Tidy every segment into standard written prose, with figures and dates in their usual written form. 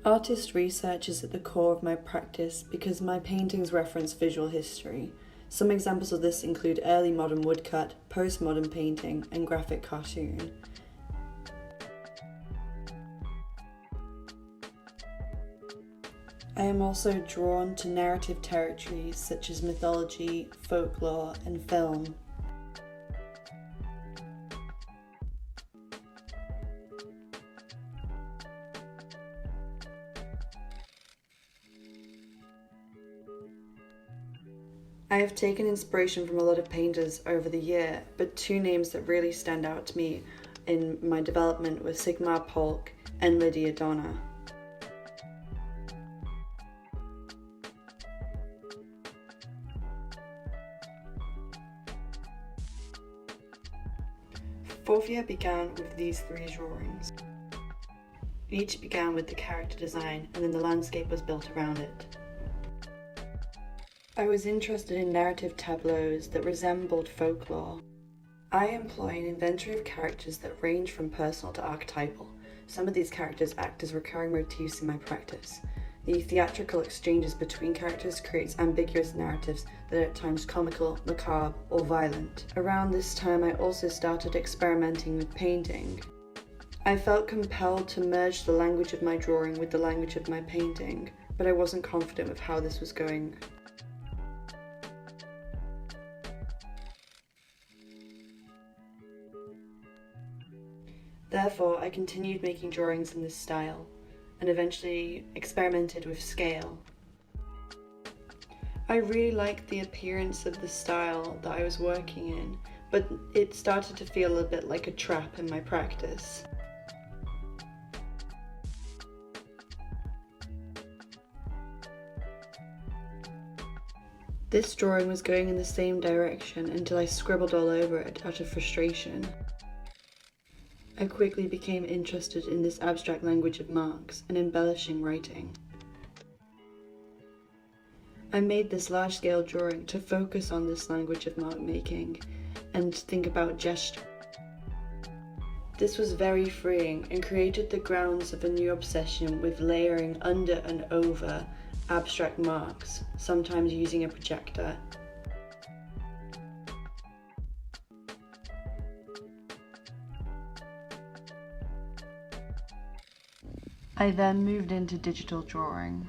Artist research is at the core of my practice because my paintings reference visual history. Some examples of this include early modern woodcut, postmodern painting, and graphic cartoon. I am also drawn to narrative territories such as mythology, folklore, and film. I have taken inspiration from a lot of painters over the year, but two names that really stand out to me in my development were Sigmar Polk and Lydia Donner. Fourth year began with these three drawings. Each began with the character design, and then the landscape was built around it. I was interested in narrative tableaus that resembled folklore. I employ an inventory of characters that range from personal to archetypal. Some of these characters act as recurring motifs in my practice. The theatrical exchanges between characters creates ambiguous narratives that are at times comical, macabre, or violent. Around this time, I also started experimenting with painting. I felt compelled to merge the language of my drawing with the language of my painting, but I wasn't confident with how this was going. Therefore, I continued making drawings in this style, and eventually experimented with scale. I really liked the appearance of the style that I was working in, but it started to feel a bit like a trap in my practice. This drawing was going in the same direction until I scribbled all over it out of frustration. I quickly became interested in this abstract language of marks and embellishing writing. I made this large-scale drawing to focus on this language of mark making and think about gesture. This was very freeing and created the grounds of a new obsession with layering under and over abstract marks, sometimes using a projector. I then moved into digital drawing.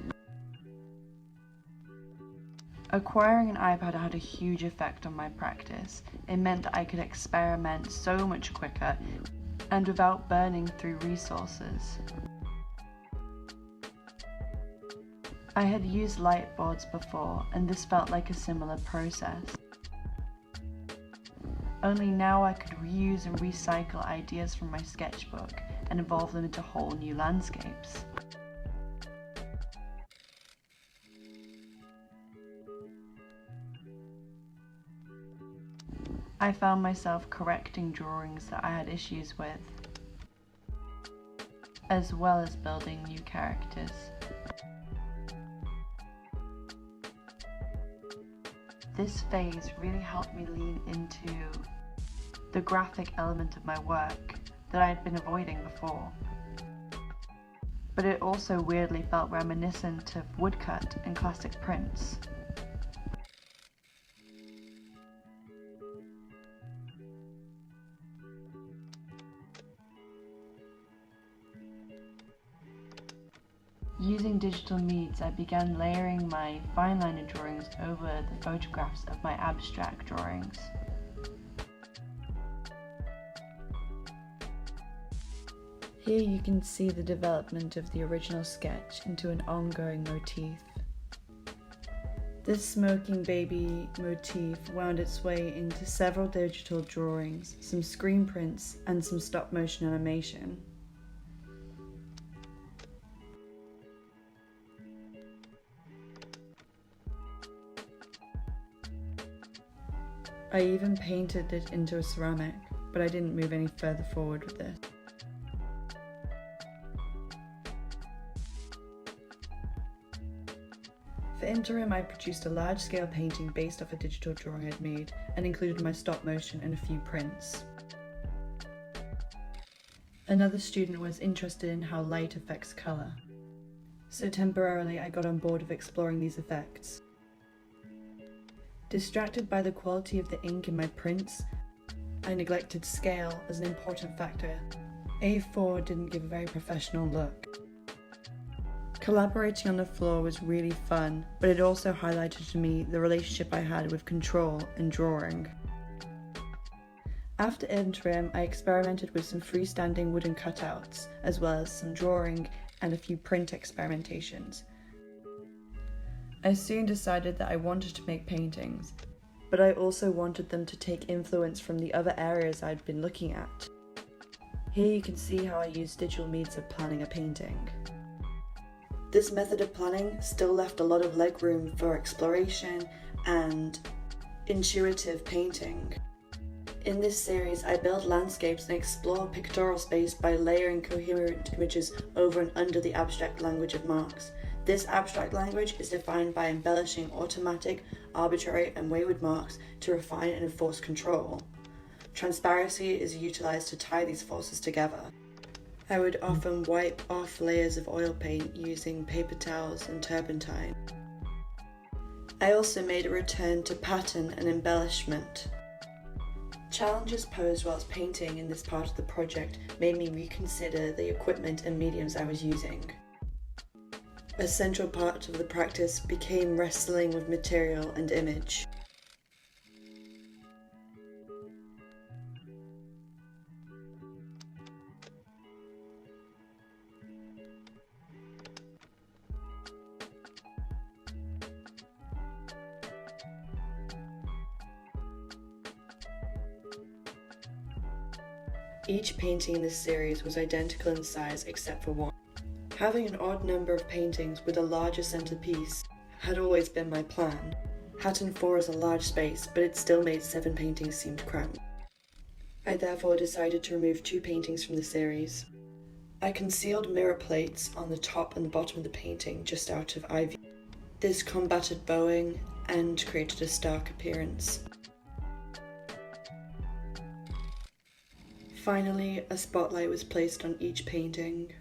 Acquiring an iPad had a huge effect on my practice. It meant that I could experiment so much quicker and without burning through resources. I had used light boards before, and this felt like a similar process. Only now I could reuse and recycle ideas from my sketchbook and evolve them into whole new landscapes. I found myself correcting drawings that I had issues with, as well as building new characters. This phase really helped me lean into the graphic element of my work that I had been avoiding before. But it also weirdly felt reminiscent of woodcut and classic prints. Using digital media, I began layering my fine liner drawings over the photographs of my abstract drawings. Here you can see the development of the original sketch into an ongoing motif. This smoking baby motif wound its way into several digital drawings, some screen prints, and some stop-motion animation. I even painted it into a ceramic, but I didn't move any further forward with this. For interim, I produced a large-scale painting based off a digital drawing I'd made and included my stop motion and a few prints. Another student was interested in how light affects colour. so temporarily I got on board with exploring these effects. Distracted by the quality of the ink in my prints, I neglected scale as an important factor. A4 didn't give a very professional look. Collaborating on the floor was really fun, but it also highlighted to me the relationship I had with control and drawing. After interim, I experimented with some freestanding wooden cutouts, as well as some drawing and a few print experimentations. I soon decided that I wanted to make paintings, but I also wanted them to take influence from the other areas I'd been looking at. Here you can see how I use digital means of planning a painting. This method of planning still left a lot of legroom for exploration and intuitive painting. In this series, I build landscapes and explore pictorial space by layering coherent images over and under the abstract language of marks. This abstract language is defined by embellishing automatic, arbitrary, and wayward marks to refine and enforce control. Transparency is utilized to tie these forces together. I would often wipe off layers of oil paint using paper towels and turpentine. I also made a return to pattern and embellishment. Challenges posed whilst painting in this part of the project made me reconsider the equipment and mediums I was using. A central part of the practice became wrestling with material and image. Each painting in this series was identical in size except for one. Having an odd number of paintings with a larger centerpiece had always been my plan. Hatton 4 is a large space, but it still made 7 paintings seem cramped. I therefore decided to remove 2 paintings from the series. I concealed mirror plates on the top and the bottom of the painting just out of eye view. This combated bowing and created a stark appearance. Finally, a spotlight was placed on each painting.